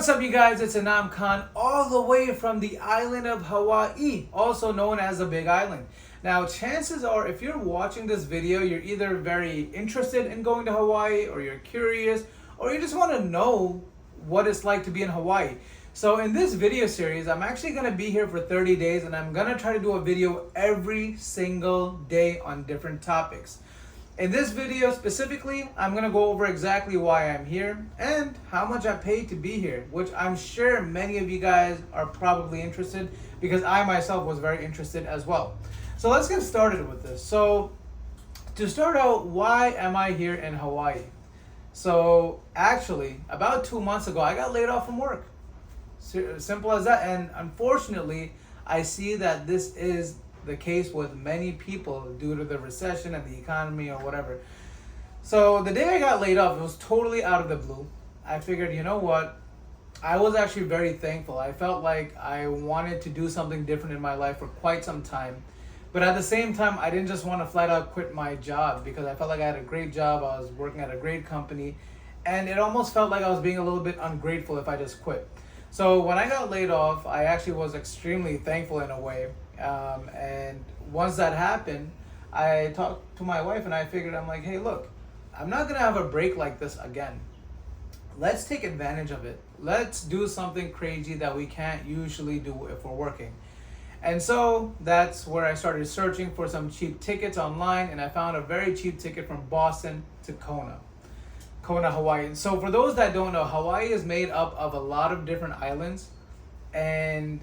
What's up, you guys? It's Anam Khan, all the way from the island of Hawaii, also known as the Big Island. Now, chances are, if you're watching this video, you're either very interested in going to Hawaii, or you're curious, or you just want to know what it's like to be in Hawaii. So in this video series, I'm actually going to be here for 30 days, and I'm going to try to do a video every single day on different topics. In this video specifically, I'm going to go over exactly why I'm here and how much I paid to be here, which I'm sure many of you guys are probably interested, because I myself was very interested as well. So let's get started with this. So to start out, why am I here in Hawaii? So actually, about 2 months ago, I got laid off from work. Simple as that. And unfortunately, I see that this is the case with many people due to the recession and the economy or whatever. So the day I got laid off, it was totally out of the blue. I figured, you know what? I was actually very thankful. I felt like I wanted to do something different in my life for quite some time. But at the same time, I didn't just want to flat out quit my job, because I felt like I had a great job. I was working at a great company, and it almost felt like I was being a little bit ungrateful if I just quit. So when I got laid off, I actually was extremely thankful in a way. And once that happened, I talked to my wife and I figured, I'm like, hey, look, I'm not going to have a break like this again. Let's take advantage of it. Let's do something crazy that we can't usually do if we're working. And so that's where I started searching for some cheap tickets online, and I found a very cheap ticket from Boston to Kona, Hawaii. So for those that don't know, Hawaii is made up of a lot of different islands, and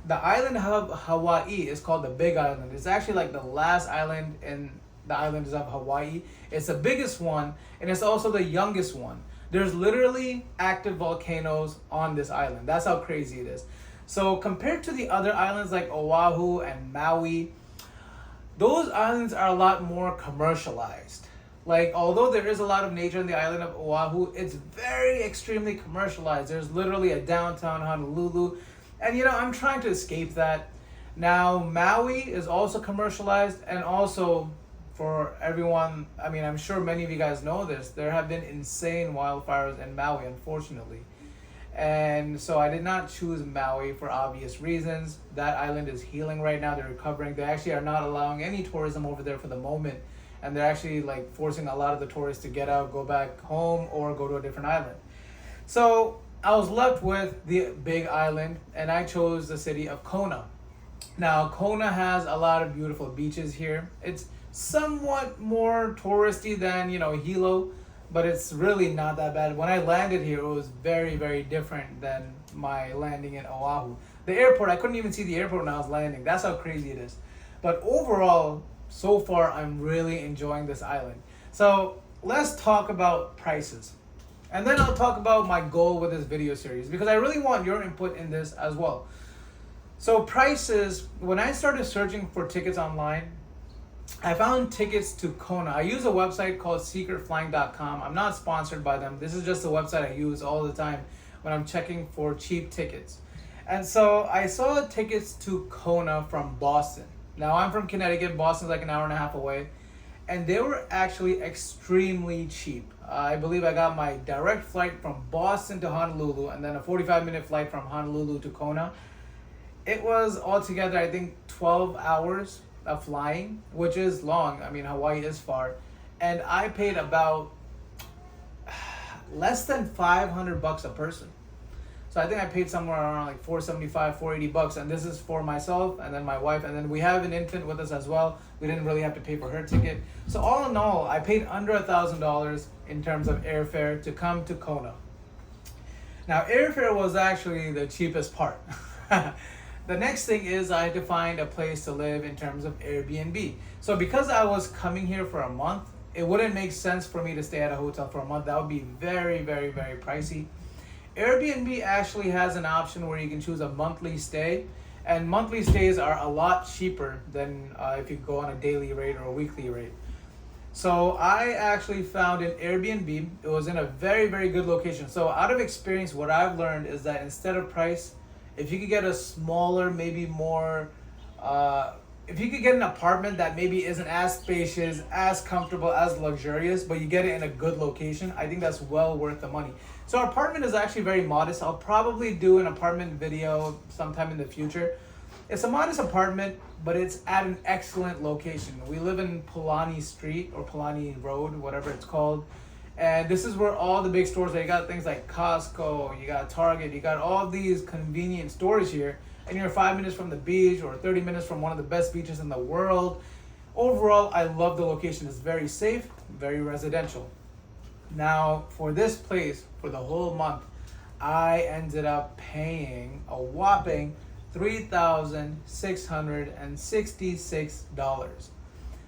the island of Hawaii is called the Big Island. It's actually like the last island in the islands of Hawaii. It's the biggest one, and it's also the youngest one. There's literally active volcanoes on this island. That's how crazy it is. So compared to the other islands like Oahu and Maui, those islands are a lot more commercialized. Like, although there is a lot of nature in the island of Oahu, it's very extremely commercialized. There's literally a downtown Honolulu. And I'm trying to escape that. Now, Maui is also commercialized, and also for everyone, I'm sure many of you guys know this, there have been insane wildfires in Maui, unfortunately. And so I did not choose Maui for obvious reasons. That island is healing right now. They're recovering. They actually are not allowing any tourism over there for the moment. And they're actually forcing a lot of the tourists to get out, go back home, or go to a different island. So I was left with the Big Island, and I chose the city of Kona. Now, Kona has a lot of beautiful beaches here. It's somewhat more touristy than, Hilo, but it's really not that bad. When I landed here, it was very, very different than my landing in Oahu. The airport, I couldn't even see the airport when I was landing. That's how crazy it is. But overall, so far, I'm really enjoying this island. So let's talk about prices. And then I'll talk about my goal with this video series, because I really want your input in this as well. So prices, when I started searching for tickets online, I found tickets to Kona. I use a website called secretflying.com. I'm not sponsored by them. This is just a website I use all the time when I'm checking for cheap tickets. And so I saw tickets to Kona from Boston. Now, I'm from Connecticut. Boston's like an hour and a half away. And they were actually extremely cheap. I believe I got my direct flight from Boston to Honolulu, and then a 45-minute flight from Honolulu to Kona. It was altogether, I think, 12 hours of flying, which is long. Hawaii is far. And I paid about less than $500 a person. So I think I paid somewhere around $475, $480, and this is for myself and then my wife, and then we have an infant with us as well. We didn't really have to pay for her ticket. So all in all, I paid under $1,000 in terms of airfare to come to Kona. Now, airfare was actually the cheapest part. The next thing is I had to find a place to live in terms of Airbnb. So because I was coming here for a month, it wouldn't make sense for me to stay at a hotel for a month. That would be very, very, very pricey. Airbnb actually has an option where you can choose a monthly stay, and monthly stays are a lot cheaper than if you go on a daily rate or a weekly rate. So I actually found an Airbnb. It was in a very, very good location. So out of experience, what I've learned is that instead of price, if you could get a smaller, maybe more, if you could get an apartment that maybe isn't as spacious, as comfortable, as luxurious, but you get it in a good location, I think that's well worth the money. So our apartment is actually very modest. I'll probably do an apartment video sometime in the future. It's a modest apartment, but it's at an excellent location. We live in Polani Street or Polani Road, whatever it's called. And this is where all the big stores are. You got things like Costco, you got Target, you got all these convenient stores here. And you're 5 minutes from the beach or 30 minutes from one of the best beaches in the world. Overall, I love the location. It's very safe, very residential. Now, for this place, for the whole month, I ended up paying a whopping $3,666.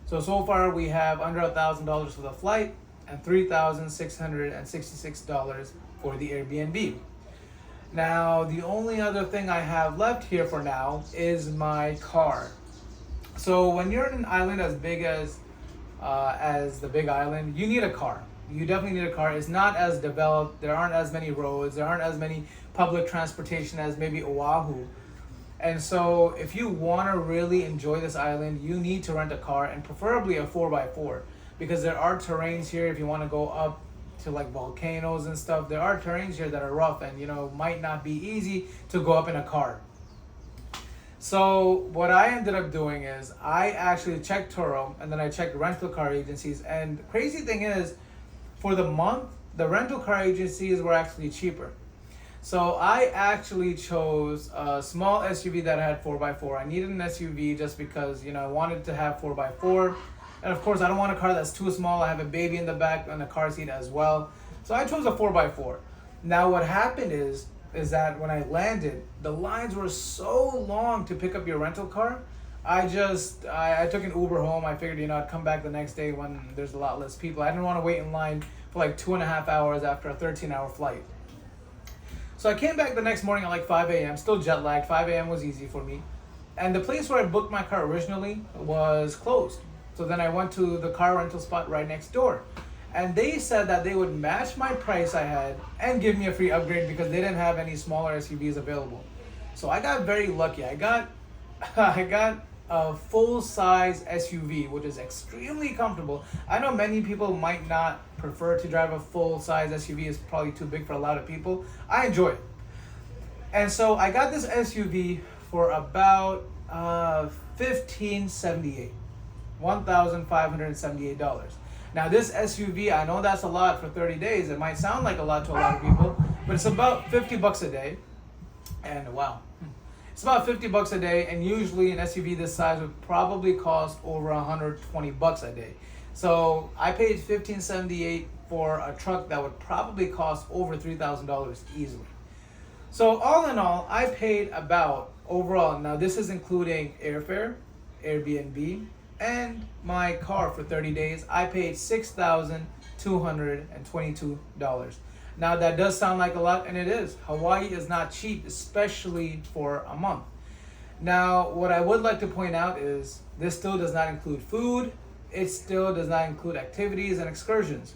So far we have under $1,000 for the flight and $3,666 for the Airbnb. Now, the only other thing I have left here for now is my car. So when you're in an island as big as the Big Island, you need a car. You definitely need a car. It's not as developed. There aren't as many roads. There aren't as many public transportation as maybe Oahu. And so if you want to really enjoy this island, you need to rent a car, and preferably a 4x4, because there are terrains here. If you want to go up to like volcanoes and stuff, there are terrains here that are rough and, you know, might not be easy to go up in a car. So what I ended up doing is I actually checked Turo, and then I checked rental car agencies. And the crazy thing is, for the month, the rental car agencies were actually cheaper. So I actually chose a small SUV that had 4x4. I needed an SUV just because, you know, I wanted to have 4x4. And of course, I don't want a car that's too small. I have a baby in the back and a car seat as well. So I chose a 4x4. Now what happened is that when I landed, the lines were so long to pick up your rental car. I took an Uber home. I figured, you know, I'd come back the next day when there's a lot less people. I didn't want to wait in line for like 2.5 hours after a 13-hour flight. So I came back the next morning at like 5 a.m., still jet lagged. 5 a.m. was easy for me. And the place where I booked my car originally was closed. So then I went to the car rental spot right next door. And they said that they would match my price I had and give me a free upgrade because they didn't have any smaller SUVs available. So I got very lucky. I got a full-size SUV, which is extremely comfortable. I know many people might not prefer to drive a full-size SUV. It's probably too big for a lot of people. I enjoy it. And so I got this SUV for about $1,578. Now this SUV, I know that's a lot for 30 days. It might sound like a lot to a lot of people, but it's about 50 bucks a day. And wow. It's about 50 bucks a day, and usually an SUV this size would probably cost over 120 bucks a day. So I paid $1,578 for a truck that would probably cost over $3,000 easily. So all in all, I paid about overall, now this is including airfare, Airbnb, and my car for 30 days, I paid $6,222. Now that does sound like a lot, and it is. Hawaii is not cheap, especially for a month. Now, what I would like to point out is this still does not include food. It still does not include activities and excursions.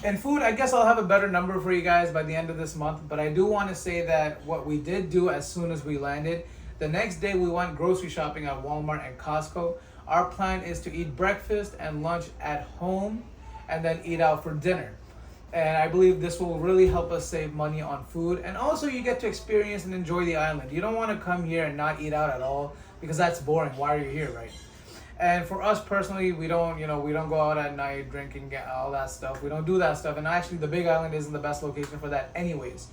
And food, I guess I'll have a better number for you guys by the end of this month, but I do want to say that what we did do as soon as we landed, the next day we went grocery shopping at Walmart and Costco. Our plan is to eat breakfast and lunch at home and then eat out for dinner. And I believe this will really help us save money on food. And also you get to experience and enjoy the island. You don't want to come here and not eat out at all because that's boring. Why are you here, right? And for us personally, we don't go out at night drinking, all that stuff. We don't do that stuff. And actually the Big Island isn't the best location for that anyways.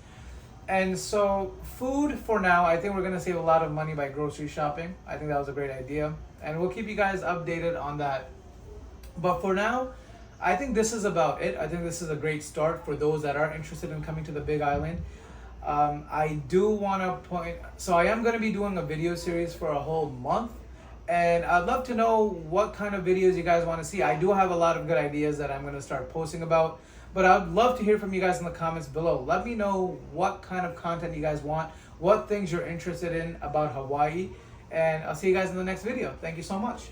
And so food for now, I think we're going to save a lot of money by grocery shopping. I think that was a great idea. And we'll keep you guys updated on that. But for now, I think this is about it. I think this is a great start for those that are interested in coming to the Big Island. I do want to point, so I am going to be doing a video series for a whole month. And I'd love to know what kind of videos you guys want to see. I do have a lot of good ideas that I'm going to start posting about. But I'd love to hear from you guys in the comments below. Let me know what kind of content you guys want, what things you're interested in about Hawaii. And I'll see you guys in the next video. Thank you so much.